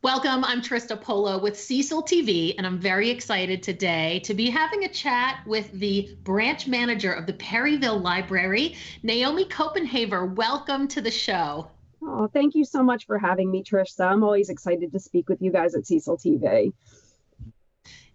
Welcome, I'm Trista Polo with Cecil TV, and I'm very excited today to be having a chat with the branch manager of the Perryville Library, Naomi Copenhaver. Welcome to the show. Oh, thank you so much for having me, Trista. I'm always excited to speak with you guys at Cecil TV.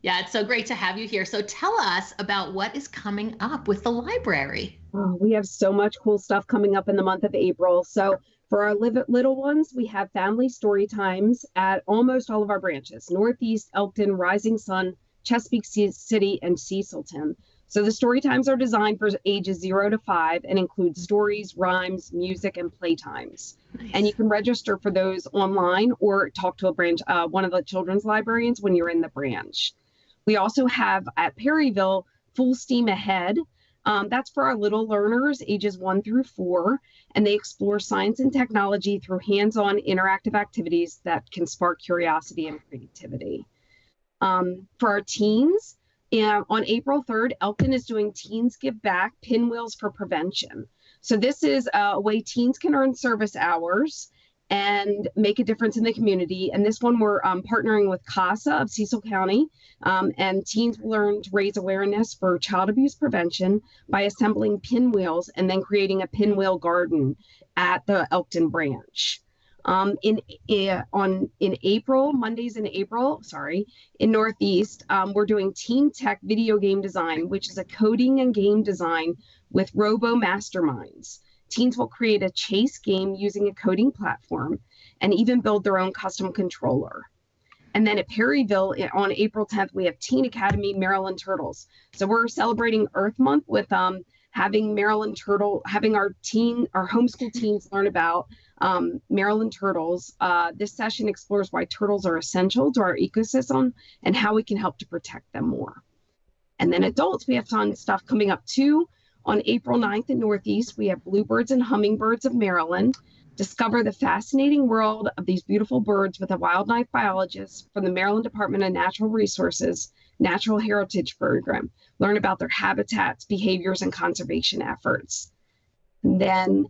Yeah, it's so great to have you here. So tell us about what is coming up with the library. Oh, we have so much cool stuff coming up in the month of April. So for our little ones, we have family story times at almost all of our branches: Northeast, Elkton, Rising Sun, Chesapeake City, and Cecilton. So the story times are designed for ages 0 to 5 and include stories, rhymes, music, and playtimes. Nice. And you can register for those online or talk to one of the children's librarians when you're in the branch. We also have at Perryville Full Steam Ahead. That's for our little learners, ages 1 through 4, and they explore science and technology through hands-on interactive activities that can spark curiosity and creativity. For our teens, on April 3rd, Elkton is doing Teens Give Back Pinwheels for Prevention. So this is a way teens can earn service hours and make a difference in the community. And this one, we're partnering with CASA of Cecil County, and teens will learn to raise awareness for child abuse prevention by assembling pinwheels and then creating a pinwheel garden at the Elkton branch. In April, Mondays in April, in Northeast, we're doing Teen Tech Video Game Design, which is a coding and game design with Robo Masterminds. Teens will create a chase game using a coding platform and even build their own custom controller. And then at Perryville on April 10th, we have Teen Academy Maryland Turtles. So we're celebrating Earth Month with having our homeschool teens learn about Maryland turtles. This session explores why turtles are essential to our ecosystem and how we can help to protect them more. And then adults, we have fun stuff coming up too. On April 9th in Northeast, we have Bluebirds and Hummingbirds of Maryland. Discover the fascinating world of these beautiful birds with a wildlife biologist from the Maryland Department of Natural Resources Natural Heritage Program. Learn about their habitats, behaviors, and conservation efforts. And then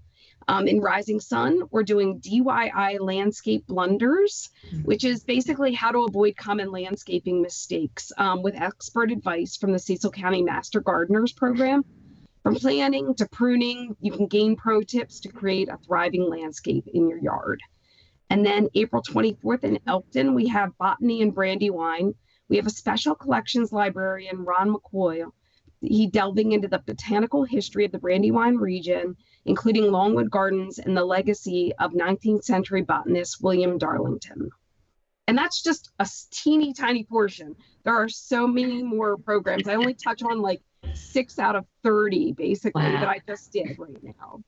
in Rising Sun, we're doing DIY landscape blunders, which is basically how to avoid common landscaping mistakes with expert advice from the Cecil County Master Gardeners Program. From planning to pruning, you can gain pro tips to create a thriving landscape in your yard. And then April 24th in Elkton, we have Botany and Brandywine. We have a special collections librarian, Ron McCoy. He delving into the botanical history of the Brandywine region, including Longwood Gardens and the legacy of 19th century botanist William Darlington. And that's just a teeny tiny portion. There are so many more programs. I only touch on like 6 out of 30 basically that I just did right now.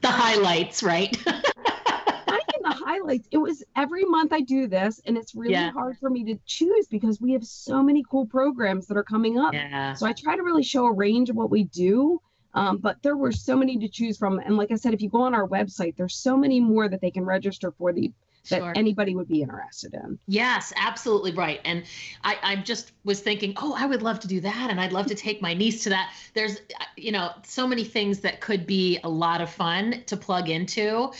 The highlights, right? Not even the highlights. It was every month I do this, and it's really hard for me to choose because we have so many cool programs that are coming up. So I try to really show a range of what we do. But there were so many to choose from. And like I said, if you go on our website, there's so many more that they can register for that anybody would be interested in. Yes, absolutely right. And I just was thinking, oh, I would love to do that. And I'd love to take my niece to that. There's, so many things that could be a lot of fun to plug into.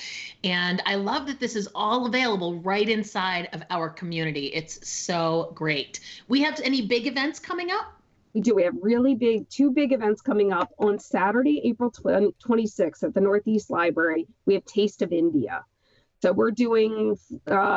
And I love that this is all available right inside of our community. It's so great. We have any big events coming up? We do. We have two big events coming up. On Saturday, April 26th at the Northeast Library, we have Taste of India. So we're doing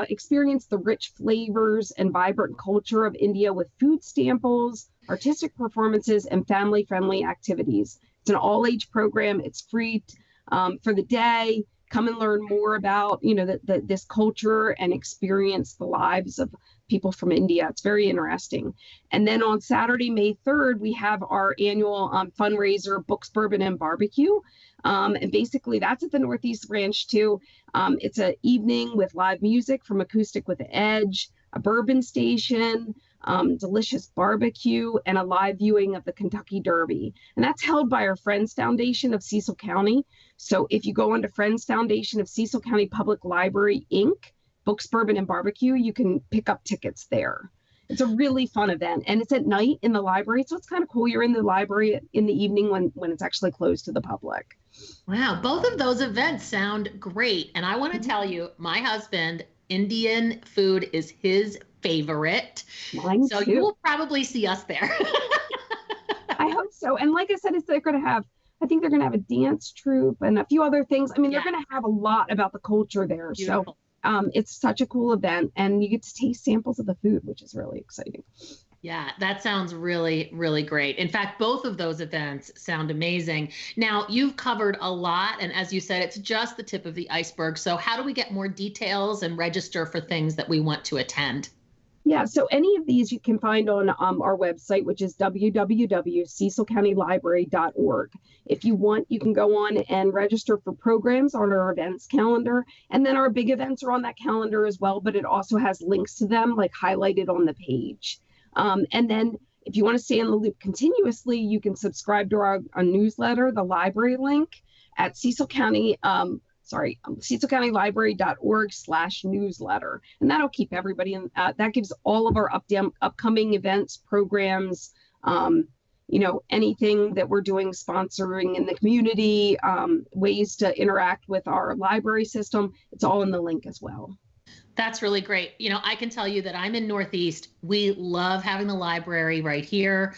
experience the rich flavors and vibrant culture of India with food samples, artistic performances, and family-friendly activities. It's an all-age program. It's free for the day. Come and learn more about, this culture and experience the lives of people from India. It's very interesting. And then on Saturday, May 3rd, we have our annual fundraiser, Books, Bourbon, and Barbecue. And basically that's at the Northeast Ranch too. It's an evening with live music from Acoustic with the Edge, a bourbon station, delicious barbecue, and a live viewing of the Kentucky Derby. And that's held by our Friends Foundation of Cecil County. So if you go onto Friends Foundation of Cecil County Public Library, Inc., Books, Bourbon, and Barbecue, you can pick up tickets there. It's a really fun event, and it's at night in the library, so it's kind of cool. You're in the library in the evening when it's actually closed to the public. Wow, both of those events sound great. And I want to tell you, my husband Indian food is his favorite. Mine So too. you will probably see us there. I hope so. And like I said, they're going to have, I think they're going to have a dance troupe and a few other things. I mean, Yeah. they're going to have a lot about the culture there. Beautiful. So it's such a cool event, and you get to taste samples of the food, which is really exciting. Yeah, that sounds really, really great. In fact, both of those events sound amazing. Now, you've covered a lot, and as you said, it's just the tip of the iceberg. So how do we get more details and register for things that we want to attend? Yeah, so any of these you can find on our website, which is www.cecilcountylibrary.org. If you want, you can go on and register for programs on our events calendar. And then our big events are on that calendar as well, but it also has links to them, like highlighted on the page. And then if you want to stay in the loop continuously, you can subscribe to our newsletter, the library link at cecilcountylibrary.org/newsletter. And that'll keep everybody in, that gives all of our upcoming events, programs, anything that we're doing, sponsoring in the community, ways to interact with our library system. It's all in the link as well. That's really great. I can tell you that I'm in Northeast. We love having the library right here.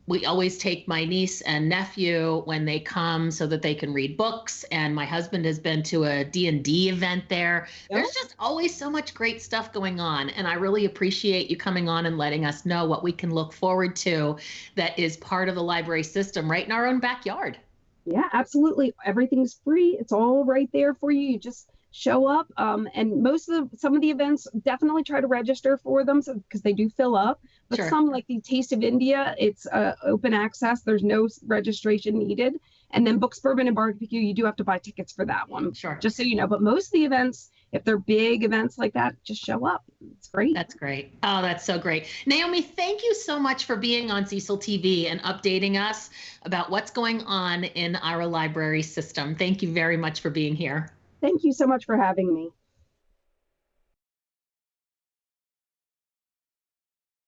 We always take my niece and nephew when they come so that they can read books. And my husband has been to a D&D event there. Yep. There's just always so much great stuff going on. And I really appreciate you coming on and letting us know what we can look forward to that is part of the library system right in our own backyard. Yeah, absolutely. Everything's free. It's all right there for you. You just show up. And some of the events, definitely try to register for them because they do fill up. But sure. Some, like the Taste of India, it's open access. There's no registration needed. And then Books, Bourbon, and Barbecue, you do have to buy tickets for that one. Sure. Just so you know. But most of the events, if they're big events like that, just show up. It's great. That's great. Oh, that's so great. Naomi, thank you so much for being on Cecil TV and updating us about what's going on in our library system. Thank you very much for being here. Thank you so much for having me.